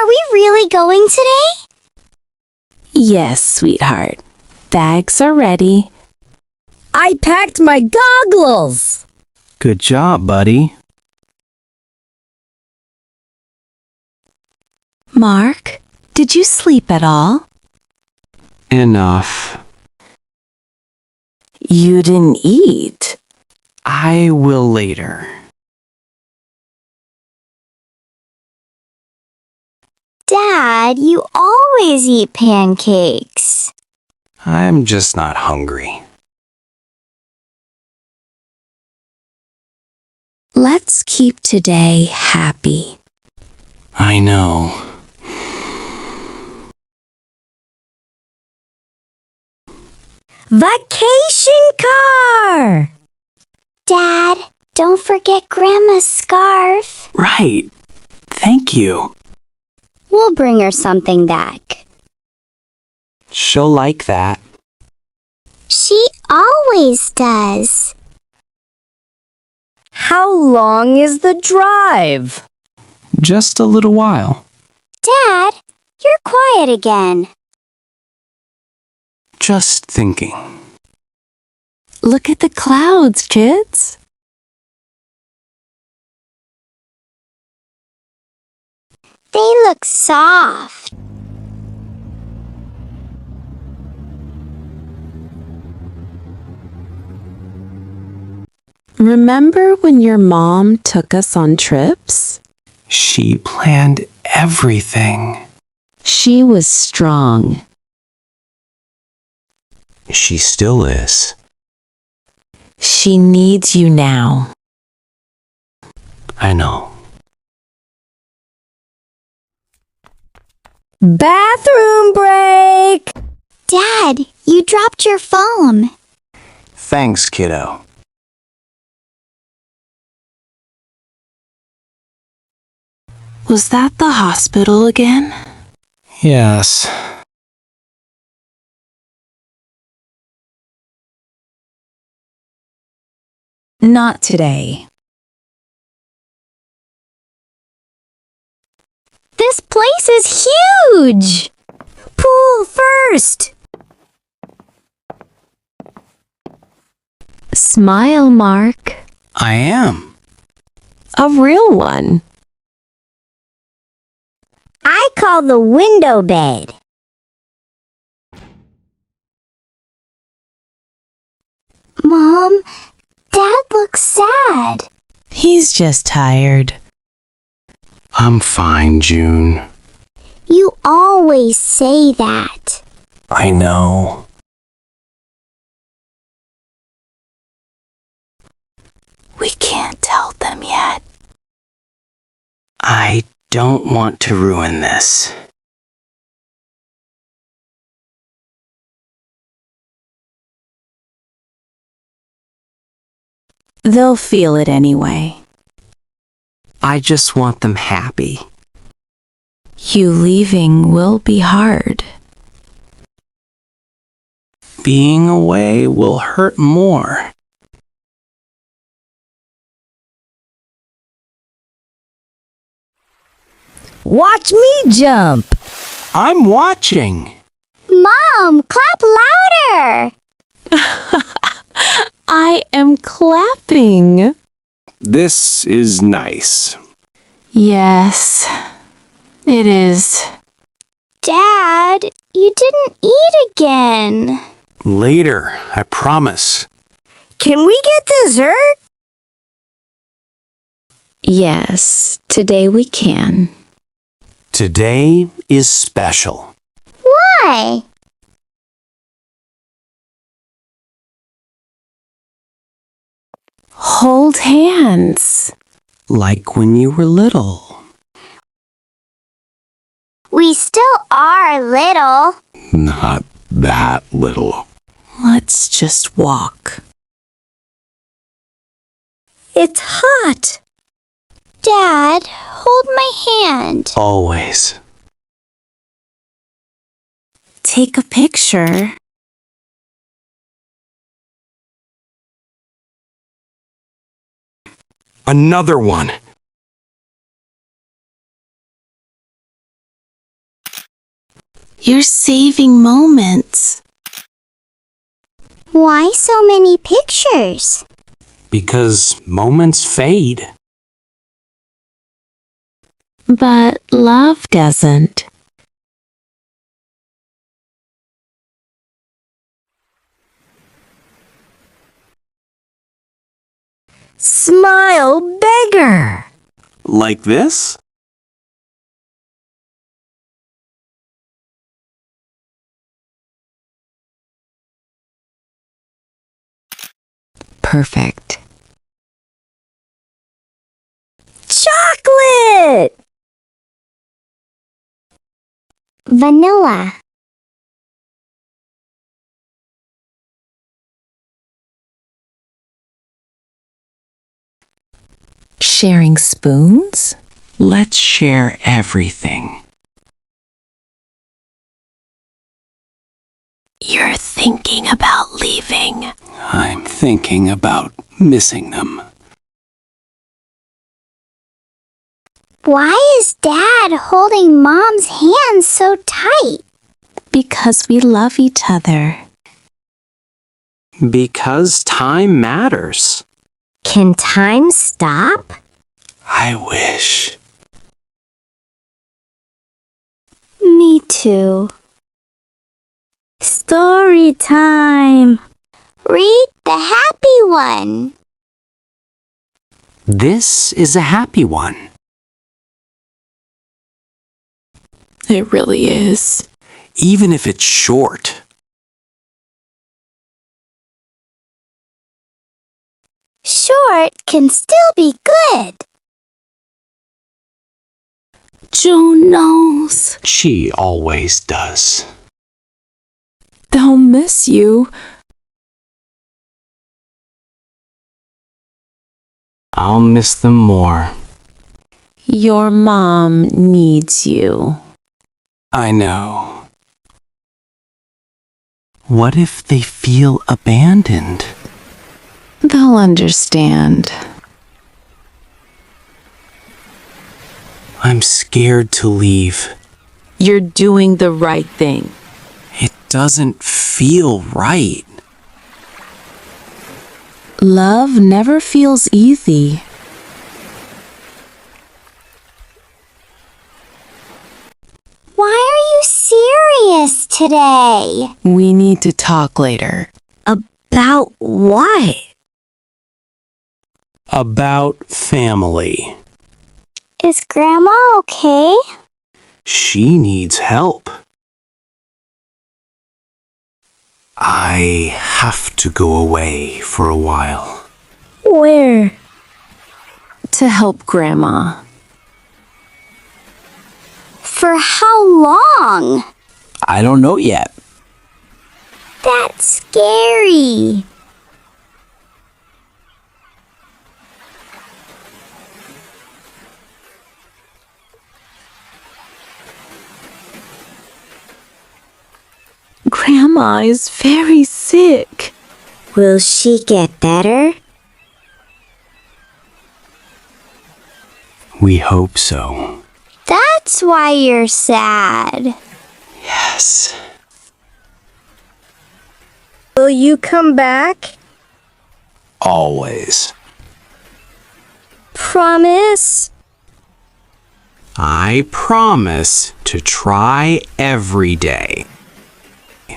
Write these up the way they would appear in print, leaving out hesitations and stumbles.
Are we really going today? Yes, sweetheart. Bags are ready. I packed my goggles! Good job, buddy. Mark, did you sleep at all? Enough. You didn't eat. I will later. Dad, you always eat pancakes. I'm just not hungry. Let's keep today happy. I know. Vacation car! Dad, don't forget Grandma's scarf. Right. Thank you. We'll bring her something back. She'll like that. She always does. How long is the drive? Just a little while. Dad, you're quiet again. Just thinking. Look at the clouds, kids. They look soft. Remember when your mom took us on trips? She planned everything. She was strong. She still is. She needs you now. I know. Bathroom break! Dad, you dropped your phone. Thanks, kiddo. Was that the hospital again? Yes. Not today. This place is huge! Pool first! Smile, Mark. I am. A real one. I call the window bed. Mom, Dad looks sad. He's just tired. I'm fine, June. You always say that. I know. We can't tell them yet. I don't want to ruin this. They'll feel it anyway. I just want them happy. You leaving will be hard. Being away will hurt more. Watch me jump! I'm watching. Mom, clap louder. I am clapping. This is nice. Yes, it is. Dad, you didn't eat again. Later, I promise. Can we get dessert? Yes, today we can. Today is special. Why? Hold hands. Like when you were little. We still are little. Not that little. Let's just walk. It's hot. Dad, hold my hand. Always. Take a picture. Another one. You're saving moments. Why so many pictures? Because moments fade. But love doesn't. Smile bigger. Like this? Perfect. Chocolate. Vanilla. Sharing spoons? Let's share everything. You're thinking about leaving. I'm thinking about missing them. Why is Dad holding Mom's hand so tight? Because we love each other. Because time matters. Can time stop? I wish. Me too. Story time. Read the happy one. This is a happy one. It really is. Even if it's short. Short can still be good. June knows. She always does. They'll miss you. I'll miss them more. Your mom needs you. I know. What if they feel abandoned? They'll understand. I'm scared to leave. You're doing the right thing. It doesn't feel right. Love never feels easy. Why are you serious today? We need to talk later. About what? About family. Is Grandma okay? She needs help. I have to go away for a while. Where? To help Grandma. For how long? I don't know yet. That's scary. Grandma is very sick. Will she get better? We hope so. That's why you're sad. Yes. Will you come back? Always. Promise? I promise to try every day.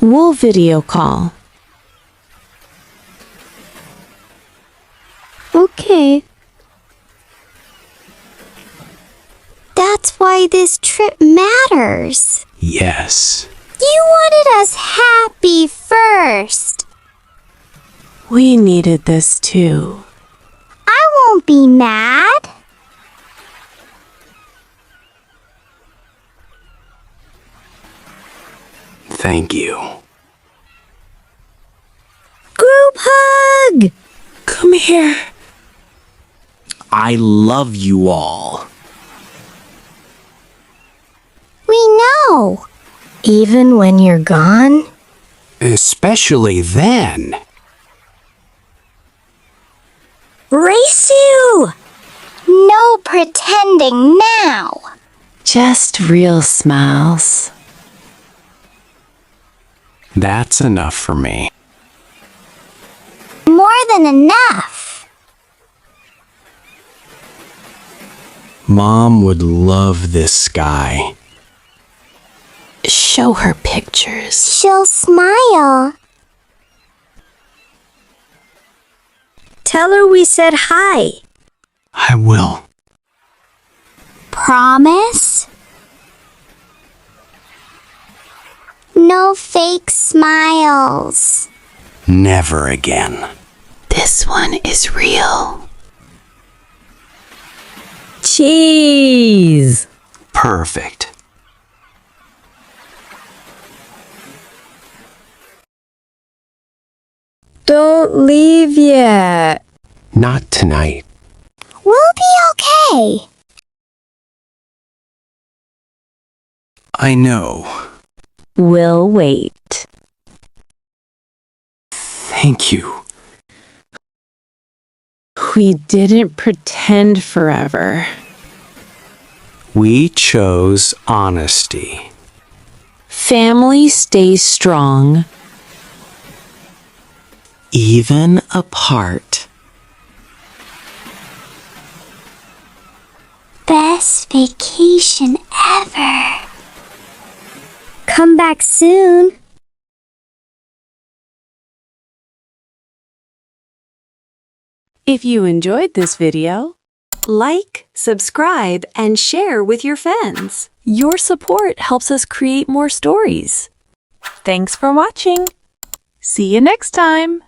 We'll video call. Okay. That's why this trip matters. Yes. You wanted us happy first. We needed this too. I won't be mad. Thank you. Group hug! Come here. I love you all. We know. Even when you're gone? Especially then. Race you! No pretending now. Just real smiles. That's enough for me. More than enough. Mom would love this sky. Show her pictures. She'll smile. Tell her we said hi. I will. Promise? No fake smiles. Never again. This one is real. Cheese. Perfect. Don't leave yet. Not tonight. We'll be okay. I know. We'll wait. Thank you. We didn't pretend forever. We chose honesty. Family stays strong. Even apart. Best vacation ever. Come back soon. If you enjoyed this video, like, subscribe, and share with your friends. Your support helps us create more stories. Thanks for watching. See you next time.